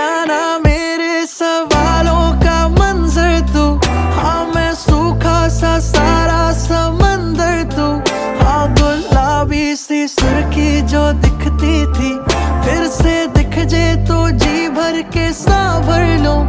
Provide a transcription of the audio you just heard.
जाना मेरे सवालों का मंजर तू। हाँ मैं सूखा सा सारा समंदर तू। हाँ गुलाबी सी सुर्खी जो दिखती थी फिर से दिख जे तो जी भर के सांभर लूं।